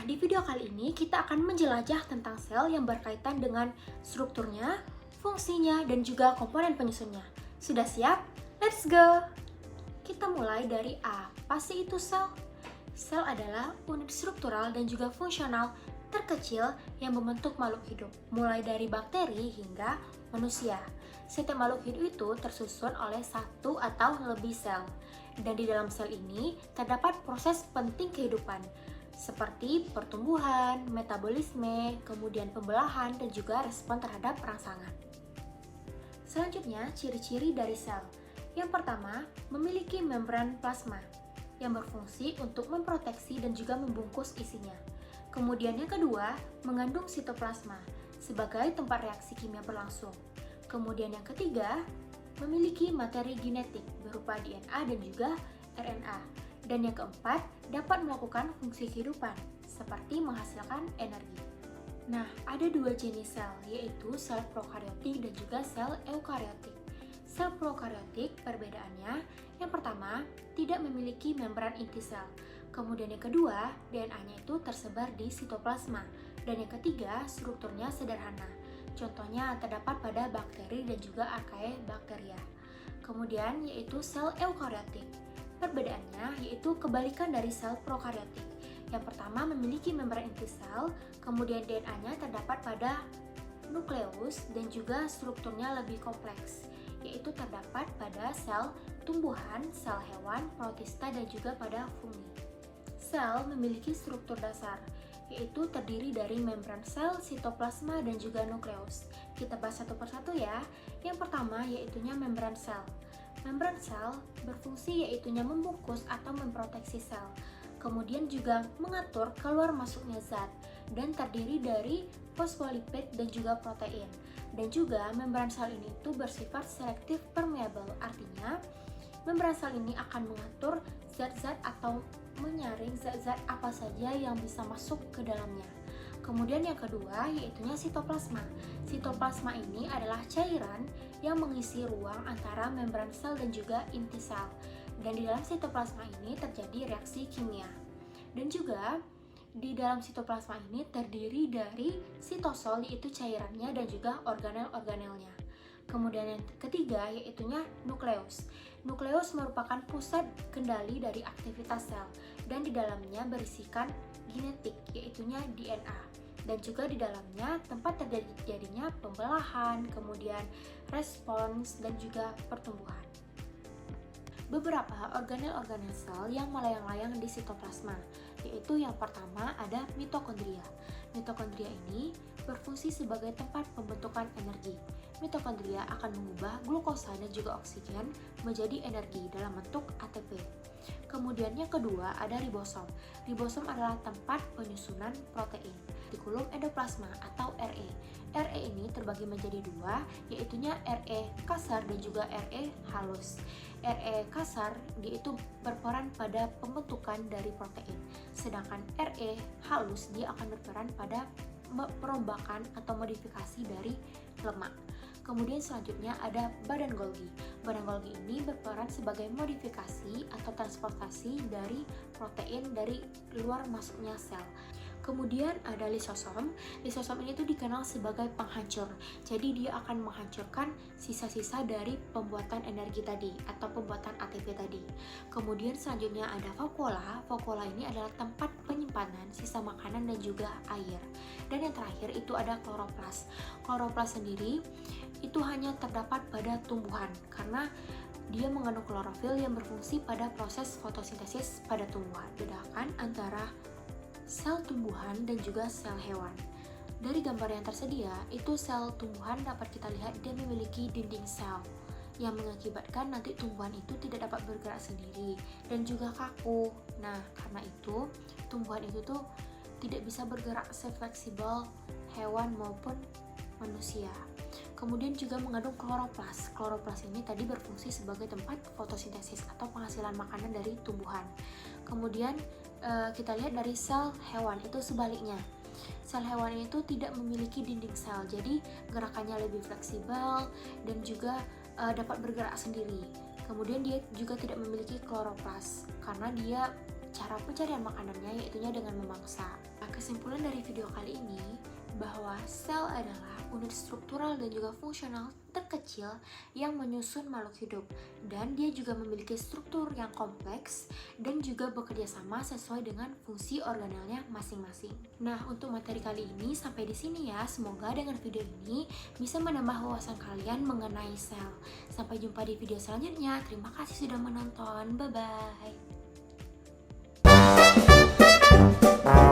di video kali ini kita akan menjelajah tentang sel yang berkaitan dengan strukturnya, fungsinya, dan juga komponen penyusunnya. Sudah siap? Let's go! Kita mulai dari apa sih itu sel? Sel adalah unit struktural dan juga fungsional terkecil yang membentuk makhluk hidup, mulai dari bakteri hingga manusia. Setiap makhluk hidup itu tersusun oleh satu atau lebih sel, dan di dalam sel ini terdapat proses penting kehidupan, seperti pertumbuhan, metabolisme, kemudian pembelahan, dan juga respon terhadap rangsangan. Selanjutnya, ciri-ciri dari sel. Yang pertama, memiliki membran plasma yang berfungsi untuk memproteksi dan juga membungkus isinya. Kemudian yang kedua, mengandung sitoplasma sebagai tempat reaksi kimia berlangsung. Kemudian yang ketiga, memiliki materi genetik berupa DNA dan juga RNA. Dan yang keempat, dapat melakukan fungsi kehidupan seperti menghasilkan energi. Nah, ada dua jenis sel, yaitu sel prokariotik dan juga sel eukariotik. Sel prokariotik perbedaannya, yang pertama, tidak memiliki membran inti sel. Kemudian yang kedua, DNA-nya itu tersebar di sitoplasma. Dan yang ketiga, strukturnya sederhana. Contohnya terdapat pada bakteri dan juga Archaebacteria. Kemudian yaitu sel eukariotik. Perbedaannya yaitu kebalikan dari sel prokariotik. Yang pertama memiliki membran inti sel, kemudian DNA-nya terdapat pada nukleus dan juga strukturnya lebih kompleks, yaitu terdapat pada sel tumbuhan, sel hewan, protista, dan juga pada fungi. Sel memiliki struktur dasar, yaitu terdiri dari membran sel, sitoplasma, dan juga nukleus. Kita bahas satu persatu ya. Yang pertama yaitunya membran sel. Membran sel berfungsi yaitunya membungkus atau memproteksi sel. Kemudian juga mengatur keluar masuknya zat dan terdiri dari fosfolipid dan juga protein. Dan juga membran sel ini tuh bersifat selektif permeable, artinya membran sel ini akan mengatur zat-zat atau menyaring zat-zat apa saja yang bisa masuk ke dalamnya. Kemudian yang kedua yaitunya sitoplasma. Sitoplasma ini adalah cairan yang mengisi ruang antara membran sel dan juga inti sel. Dan di dalam sitoplasma ini terjadi reaksi kimia. Dan juga di dalam sitoplasma ini terdiri dari sitosol, yaitu cairannya, dan juga organel-organelnya. Kemudian yang ketiga yaitunya nukleus. Nukleus merupakan pusat kendali dari aktivitas sel dan di dalamnya berisikan genetik, yaitunya DNA. Dan juga di dalamnya tempat terjadinya pembelahan, kemudian respons, dan juga pertumbuhan. Beberapa organel-organel sel yang melayang-layang di sitoplasma, yaitu yang pertama ada mitokondria. Mitokondria ini berfungsi sebagai tempat pembentukan energi. Mitokondria akan mengubah glukosa dan juga oksigen menjadi energi dalam bentuk ATP. Kemudian yang kedua ada ribosom. Ribosom adalah tempat penyusunan protein. Retikulum endoplasma atau RE. RE ini terbagi menjadi dua, yaitunya RE kasar dan juga RE halus. RE kasar dia itu berperan pada pembentukan dari protein, sedangkan RE halus dia akan berperan pada perombakan atau modifikasi dari lemak. Kemudian selanjutnya ada badan Golgi. Badan Golgi ini berperan sebagai modifikasi atau transportasi dari protein dari luar masuknya sel. Kemudian ada lisosom. Lisosom ini tuh dikenal sebagai penghancur. Jadi dia akan menghancurkan sisa-sisa dari pembuatan energi tadi atau pembuatan ATP tadi. Kemudian selanjutnya ada vakuola. Vakuola ini adalah tempat penyimpanan sisa makanan dan juga air. Dan yang terakhir itu ada kloroplas. Kloroplas sendiri itu hanya terdapat pada tumbuhan karena dia mengandung klorofil yang berfungsi pada proses fotosintesis pada tumbuhan. Bedakan antara sel tumbuhan dan juga sel hewan. Dari gambar yang tersedia, itu sel tumbuhan dapat kita lihat dia memiliki dinding sel yang mengakibatkan nanti tumbuhan itu tidak dapat bergerak sendiri dan juga kaku. Nah, karena itu tumbuhan itu tuh tidak bisa bergerak sefleksibel hewan maupun manusia. Kemudian juga mengandung kloroplas. Kloroplas ini tadi berfungsi sebagai tempat fotosintesis atau penghasilan makanan dari tumbuhan. Kemudian kita lihat dari sel hewan itu sebaliknya. Sel hewan itu tidak memiliki dinding sel, jadi gerakannya lebih fleksibel dan juga dapat bergerak sendiri. Kemudian dia juga tidak memiliki kloroplas karena dia cara pencarian makanannya yaitunya dengan memangsa. Nah, kesimpulan dari video kali ini bahwa sel adalah unit struktural dan juga fungsional terkecil yang menyusun makhluk hidup, dan dia juga memiliki struktur yang kompleks dan juga bekerja sama sesuai dengan fungsi organelnya masing-masing. Nah, untuk materi kali ini sampai di sini ya. Semoga dengan video ini bisa menambah wawasan kalian mengenai sel. Sampai jumpa di video selanjutnya. Terima kasih sudah menonton. Bye bye.